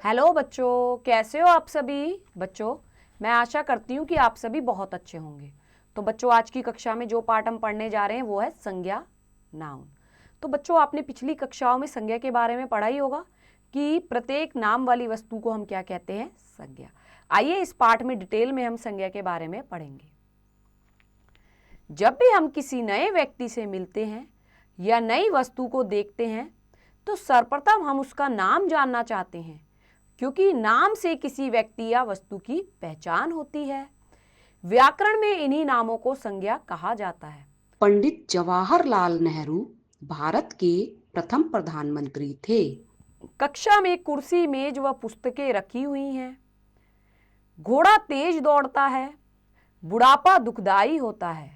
Hello बच्चों, कैसे हो आप सभी। बच्चों, मैं आशा करती हूँ कि आप सभी बहुत अच्छे होंगे। तो बच्चों, आज की कक्षा में जो पाठ हम पढ़ने जा रहे हैं वो है संज्ञा, नाउन। तो बच्चों, आपने पिछली कक्षाओं में संज्ञा के बारे में पढ़ा ही होगा कि प्रत्येक नाम वाली वस्तु को हम क्या कहते हैं, संज्ञा। आइए इस पाठ में डिटेल में हम संज्ञा के बारे में पढ़ेंगे। जब भी हम किसी नए व्यक्ति से मिलते हैं या नई वस्तु को देखते हैं तो सर्वप्रथम हम उसका नाम जानना चाहते हैं, क्योंकि नाम से किसी व्यक्ति या वस्तु की पहचान होती है। व्याकरण में इन्हीं नामों को संज्ञा कहा जाता है। पंडित जवाहरलाल नेहरू भारत के प्रथम प्रधानमंत्री थे। कक्षा में कुर्सी, मेज व पुस्तकें रखी हुई हैं। घोड़ा तेज दौड़ता है, बुढ़ापा दुखदाई होता है।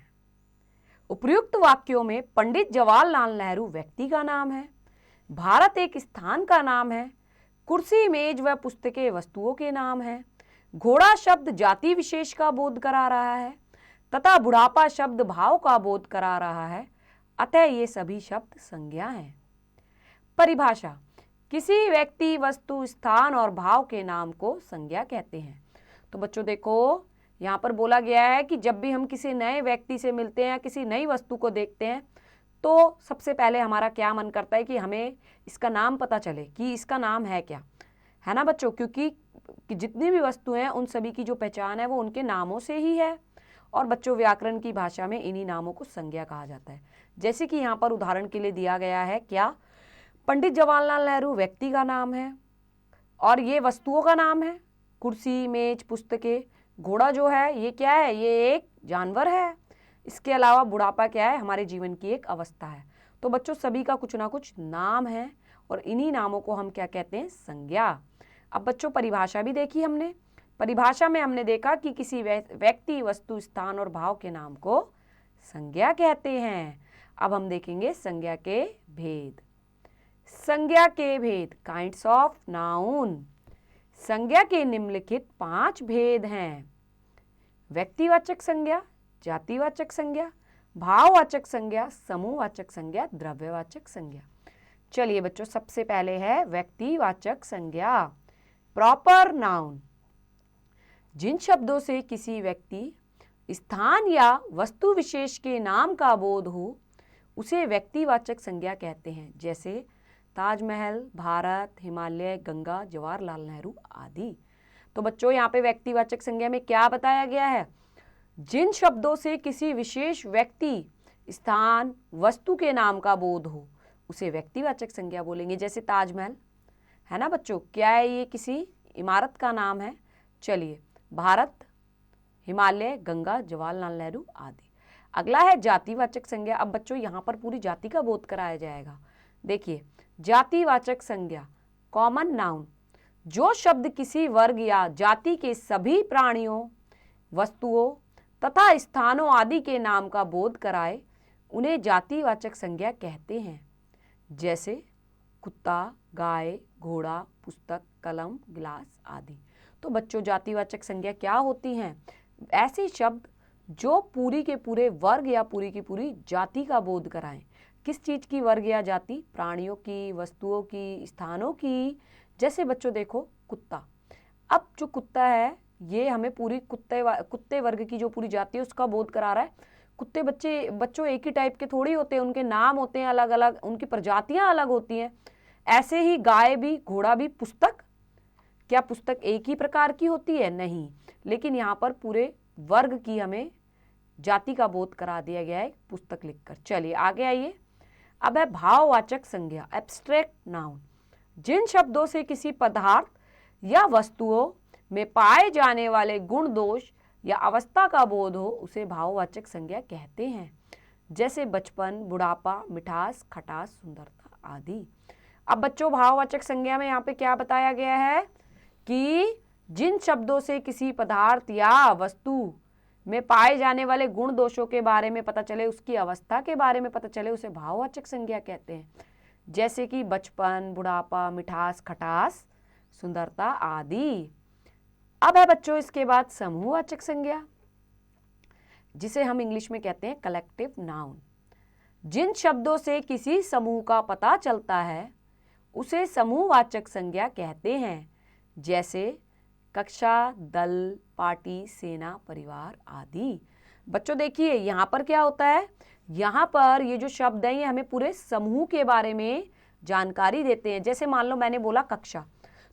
उपर्युक्त वाक्यों में पंडित जवाहरलाल नेहरू व्यक्ति का नाम है, भारत एक स्थान का नाम है, कुर्सी, मेज व पुस्तकें वस्तुओं के नाम हैं, घोड़ा शब्द जाति विशेष का बोध करा रहा है तथा बुढ़ापा शब्द भाव का बोध करा रहा है। अतः ये सभी शब्द संज्ञा हैं। परिभाषा: किसी व्यक्ति, वस्तु, स्थान और भाव के नाम को संज्ञा कहते हैं। तो बच्चों देखो, यहाँ पर बोला गया है कि जब भी हम किसी नए व्यक्ति से मिलते हैं या किसी नई वस्तु को देखते हैं तो सबसे पहले हमारा क्या मन करता है कि हमें इसका नाम पता चले कि इसका नाम है क्या, है ना बच्चों। क्योंकि जितनी भी वस्तु हैं उन सभी की जो पहचान है वो उनके नामों से ही है। और बच्चों, व्याकरण की भाषा में इन्हीं नामों को संज्ञा कहा जाता है। जैसे कि यहाँ पर उदाहरण के लिए दिया गया है, क्या, पंडित जवाहरलाल नेहरू व्यक्ति का नाम है और ये वस्तुओं का नाम है। कुर्सी, मेज, पुस्तकें, घोड़ा जो है ये क्या है, ये एक जानवर है। इसके अलावा बुढ़ापा क्या है, हमारे जीवन की एक अवस्था है। तो बच्चों, सभी का कुछ ना कुछ नाम है और इन्हीं नामों को हम क्या कहते हैं, संज्ञा। अब बच्चों, परिभाषा भी देखी हमने। परिभाषा में हमने देखा कि किसी व्यक्ति, वस्तु, स्थान और भाव के नाम को संज्ञा कहते हैं। अब हम देखेंगे संज्ञा के भेद। संज्ञा के भेद, काइंड्स ऑफ नाउन। संज्ञा के निम्नलिखित 5 भेद हैं: व्यक्तिवाचक संज्ञा, जातिवाचक संज्ञा, भाववाचक संज्ञा, समूहवाचक संज्ञा, द्रव्यवाचक संज्ञा। चलिए बच्चों, सबसे पहले है व्यक्तिवाचक संज्ञा, प्रॉपर नाउन। जिन शब्दों से किसी व्यक्ति, स्थान या वस्तु विशेष के नाम का बोध हो उसे व्यक्तिवाचक संज्ञा कहते हैं। जैसे ताजमहल, भारत, हिमालय, गंगा, जवाहरलाल नेहरू आदि। तो बच्चों, यहाँ पे व्यक्तिवाचक संज्ञा में क्या बताया गया है, जिन शब्दों से किसी विशेष व्यक्ति, स्थान, वस्तु के नाम का बोध हो उसे व्यक्तिवाचक संज्ञा बोलेंगे। जैसे ताजमहल, है ना बच्चों, क्या है, ये किसी इमारत का नाम है। चलिए, भारत, हिमालय, गंगा, जवाहरलाल नेहरू आदि। अगला है जातिवाचक संज्ञा। अब बच्चों, यहाँ पर पूरी जाति का बोध कराया जाएगा। देखिए, जातिवाचक संज्ञा, कॉमन नाउन, जो शब्द किसी वर्ग या जाति के सभी प्राणियों, वस्तुओं तथा स्थानों आदि के नाम का बोध कराए उन्हें जातिवाचक संज्ञा कहते हैं। जैसे कुत्ता, गाय, घोड़ा, पुस्तक, कलम, गिलास आदि। तो बच्चों, जातिवाचक संज्ञा क्या होती हैं, ऐसे शब्द जो पूरी के पूरे वर्ग या पूरी की पूरी जाति का बोध कराएं। किस चीज़ की वर्ग या जाति, प्राणियों की, वस्तुओं की, स्थानों की। जैसे बच्चों देखो, कुत्ता। अब जो कुत्ता है ये हमें पूरी कुत्ते वर्ग की जो पूरी जाति है उसका बोध करा रहा है। कुत्ते बच्चों एक ही टाइप के थोड़ी होते हैं, उनके नाम होते हैं अलग अलग, उनकी प्रजातियां अलग होती हैं। ऐसे ही गाय भी, घोड़ा भी, पुस्तक, क्या पुस्तक एक ही प्रकार की होती है, नहीं। लेकिन यहाँ पर पूरे वर्ग की हमें जाति का बोध करा दिया गया है पुस्तक लिखकर। चलिए आगे आइए। अब है भाववाचक संज्ञा, एब्स्ट्रैक्ट नाउन। जिन शब्दों से किसी पदार्थ या वस्तुओं में पाए जाने वाले गुण, दोष या अवस्था का बोध हो उसे भाववाचक संज्ञा कहते हैं। जैसे बचपन, बुढ़ापा, मिठास, खटास, सुंदरता आदि। अब बच्चों, भाववाचक संज्ञा में यहाँ पे क्या बताया गया है कि जिन शब्दों से किसी पदार्थ या वस्तु में पाए जाने वाले गुण, दोषों के बारे में पता चले, उसकी अवस्था के बारे में पता चले, उसे भाववाचक संज्ञा कहते हैं। जैसे कि बचपन, बुढ़ापा, मिठास, खटास, सुंदरता आदि। अब है बच्चों इसके बाद समूहवाचक संज्ञा, जिसे हम इंग्लिश में कहते हैं कलेक्टिव नाउन। जिन शब्दों से किसी समूह का पता चलता है उसे समूहवाचक संज्ञा कहते हैं। जैसे कक्षा, दल, पार्टी, सेना, परिवार आदि। बच्चों देखिए यहाँ पर क्या होता है, यहाँ पर ये जो शब्द हैं ये हमें पूरे समूह के बारे में जानकारी देते हैं। जैसे मान लो मैंने बोला कक्षा,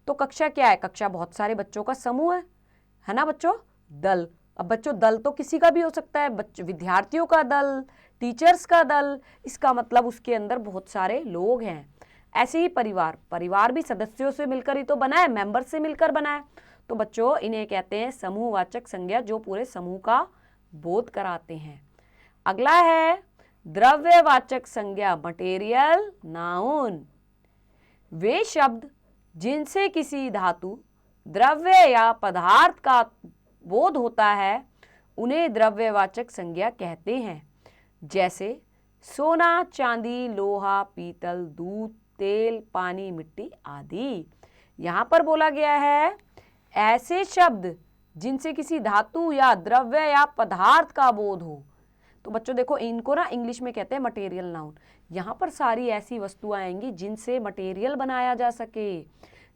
तो कक्षा क्या है, कक्षा बहुत सारे बच्चों का समूह है ना बच्चों। दल, अब बच्चों दल तो किसी का भी हो सकता है, बच्चों विद्यार्थियों का दल, टीचर्स का दल, इसका मतलब उसके अंदर बहुत सारे लोग हैं। ऐसे ही परिवार, परिवार भी सदस्यों से मिलकर ही तो बना है, मेंबर से मिलकर बना है। तो बच्चों इन्हें कहते हैं समूहवाचक संज्ञा, जो पूरे समूह का बोध कराते हैं। अगला है द्रव्यवाचक संज्ञा, मटेरियल नाउन। वे शब्द जिनसे किसी धातु, द्रव्य या पदार्थ का बोध होता है उन्हें द्रव्यवाचक संज्ञा कहते हैं। जैसे सोना, चांदी, लोहा, पीतल, दूध, तेल, पानी, मिट्टी आदि। यहाँ पर बोला गया है ऐसे शब्द जिनसे किसी धातु या द्रव्य या पदार्थ का बोध हो। तो बच्चों देखो इनको ना इंग्लिश में कहते हैं मटेरियल नाउन। यहाँ पर सारी ऐसी वस्तुएं आएंगी जिनसे मटेरियल बनाया जा सके।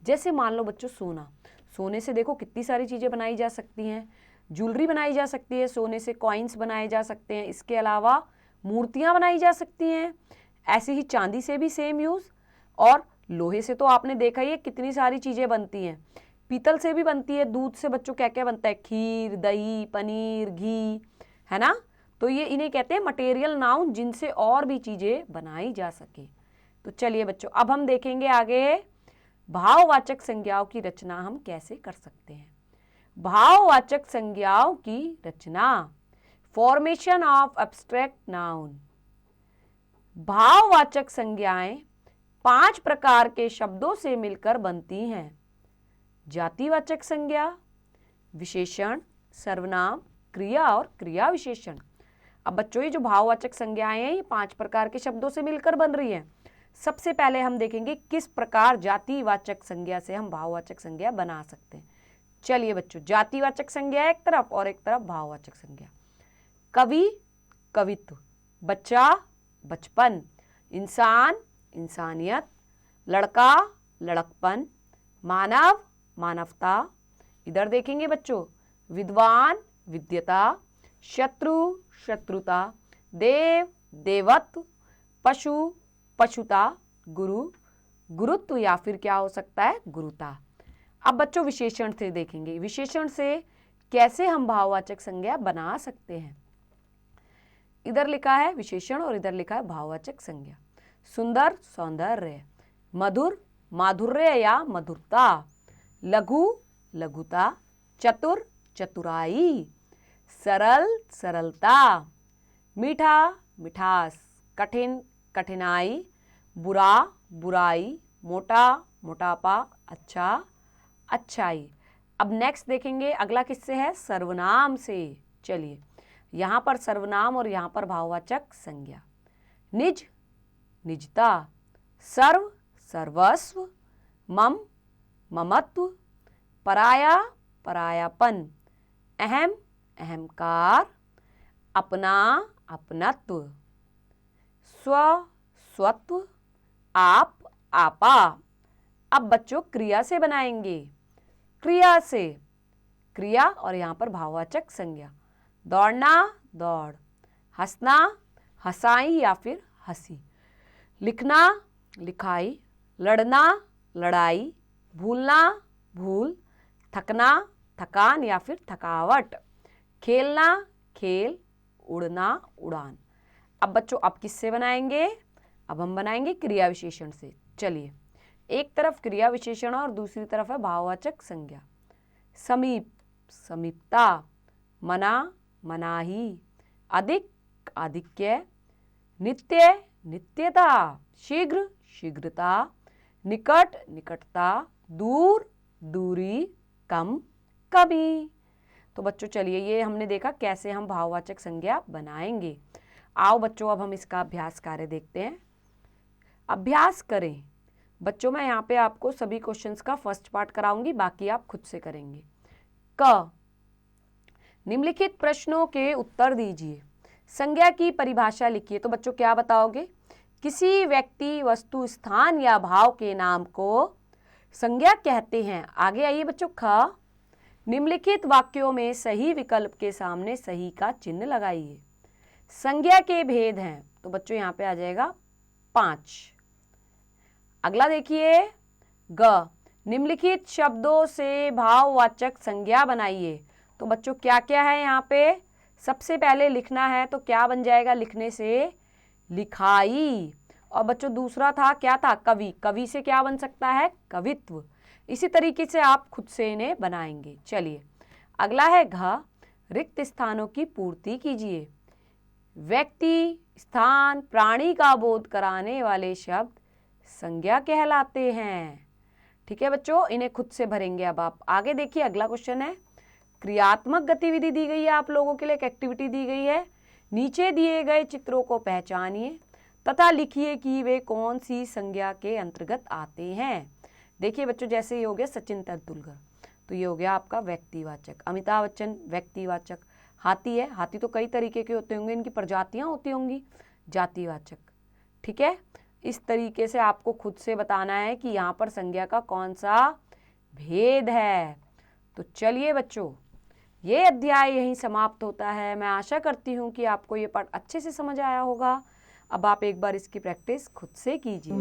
जैसे मान लो बच्चों सोना, सोने से देखो कितनी सारी चीज़ें बनाई जा सकती हैं, ज्वेलरी बनाई जा सकती है, सोने से कॉइन्स बनाए जा सकते हैं, इसके अलावा मूर्तियाँ बनाई जा सकती हैं। ऐसे ही चांदी से भी सेम यूज़, और लोहे से तो आपने देखा ही है कितनी सारी चीज़ें बनती हैं, पीतल से भी बनती है, दूध से बच्चों क्या क्या बनता है, खीर, दही, पनीर, घी, है ना। तो ये इन्हें कहते हैं मटेरियल नाउन, जिनसे और भी चीज़ें बनाई जा सके। तो चलिए बच्चों अब हम देखेंगे आगे भाववाचक संज्ञाओं की रचना हम कैसे कर सकते हैं। भाववाचक संज्ञाओं की रचना, फॉर्मेशन ऑफ एब्स्ट्रैक्ट नाउन। भाववाचक संज्ञाएं 5 प्रकार के शब्दों से मिलकर बनती हैं। जातिवाचक संज्ञा, विशेषण, सर्वनाम, क्रिया और क्रिया विशेषण। अब बच्चों ये जो भाववाचक संज्ञाएं हैं ये 5 प्रकार के शब्दों से मिलकर बन रही हैं। सबसे पहले हम देखेंगे किस प्रकार जातिवाचक संज्ञा से हम भाववाचक संज्ञा बना सकते हैं। चलिए बच्चों, जातिवाचक संज्ञा एक तरफ और एक तरफ भाववाचक संज्ञा। कवि, कवित्व, बच्चा, बचपन, इंसान, इंसानियत, लड़का, लड़कपन, मानव, मानवता। इधर देखेंगे बच्चों, विद्वान, विद्यता, शत्रु, शत्रुता, देव, देवत्व, पशु, पशुता, गुरु, गुरुत्व या फिर क्या हो सकता है, गुरुता। अब बच्चों विशेषण से देखेंगे, विशेषण से कैसे हम भाववाचक संज्ञा बना सकते हैं। इधर लिखा है विशेषण और इधर लिखा है भाववाचक संज्ञा। सुंदर, सौंदर्य, मधुर, माधुर्य या मधुरता, लघु, लघुता, चतुर, चतुराई, सरल, सरलता, मीठा, मिठास, कठिन, कठिनाई, बुरा, बुराई, मोटा, मोटापा, अच्छा, अच्छाई। अब नेक्स्ट देखेंगे अगला किससे है, सर्वनाम से। चलिए यहाँ पर सर्वनाम और यहाँ पर भाववाचक संज्ञा। निज, निजता, सर्व, सर्वस्व, मम, ममत्व, पराया, परायापन, अहम, अहंकार, अपना, अपनत्व, स्व, स्वत्व, आप, आपा। अब बच्चों क्रिया से बनाएंगे, क्रिया से, क्रिया और यहाँ पर भाववाचक संज्ञा। दौड़ना, दौड़, हंसना, हंसाई या फिर हंसी, लिखना, लिखाई, लड़ना, लड़ाई, भूलना, भूल, थकना, थकान या फिर थकावट, खेलना, खेल, उड़ना, उड़ान। अब बच्चों अब किससे बनाएंगे, अब हम बनाएंगे क्रिया विशेषण से। चलिए एक तरफ क्रिया विशेषण और दूसरी तरफ है भाववाचक संज्ञा। समीप, समीपता, मना, मनाही, अधिक, आधिक्य, नित्य, नित्यता, शीघ्र, शीघ्रता, निकट, निकटता, दूर, दूरी, कम, कमी। तो बच्चों चलिए ये हमने देखा कैसे हम भाववाचक संज्ञा बनाएंगे। आओ बच्चों अब हम इसका अभ्यास कार्य देखते हैं। अभ्यास करें बच्चों, मैं यहाँ पे आपको सभी क्वेश्चंस का फर्स्ट पार्ट कराऊंगी, बाकी आप खुद से करेंगे। क, निम्नलिखित प्रश्नों के उत्तर दीजिए, संज्ञा की परिभाषा लिखिए। तो बच्चों क्या बताओगे, किसी व्यक्ति, वस्तु, स्थान या भाव के नाम को संज्ञा कहते हैं। आगे आइए बच्चों, ख, निम्नलिखित वाक्यों में सही विकल्प के सामने सही का चिन्ह लगाइए। संज्ञा के भेद हैं, तो बच्चों यहाँ पे आ जाएगा 5। अगला देखिए, ग, निम्नलिखित शब्दों से भाववाचक संज्ञा बनाइए। तो बच्चों क्या क्या है यहाँ पे, सबसे पहले लिखना है तो क्या बन जाएगा, लिखने से लिखाई। और बच्चों दूसरा था, क्या था, कवि। कवि से क्या बन सकता है, कवित्व। इसी तरीके से आप खुद से इन्हें बनाएंगे। चलिए अगला है घ, रिक्त स्थानों की पूर्ति कीजिए। व्यक्ति, स्थान, प्राणी का बोध कराने वाले शब्द संज्ञा कहलाते हैं। ठीक है बच्चों, इन्हें खुद से भरेंगे। अब आप आगे देखिए, अगला क्वेश्चन है, क्रियात्मक गतिविधि दी गई है आप लोगों के लिए, एक एक्टिविटी दी गई है। नीचे दिए गए चित्रों को पहचानिए तथा लिखिए कि वे कौन सी संज्ञा के अंतर्गत आते हैं। देखिए बच्चों, जैसे ये हो गया सचिन तेंदुलकर, तो ये हो गया आपका व्यक्तिवाचक। अमिताभ बच्चन व्यक्तिवाचक। हाथी है, हाथी तो कई तरीके के होते होंगे, इनकी प्रजातियां होती होंगी, जातिवाचक। ठीक है, इस तरीके से आपको खुद से बताना है कि यहाँ पर संज्ञा का कौन सा भेद है। तो चलिए बच्चों, ये अध्याय यहीं समाप्त होता है। मैं आशा करती हूँ कि आपको ये पाठ अच्छे से समझ आया होगा। अब आप एक बार इसकी प्रैक्टिस खुद से कीजिए।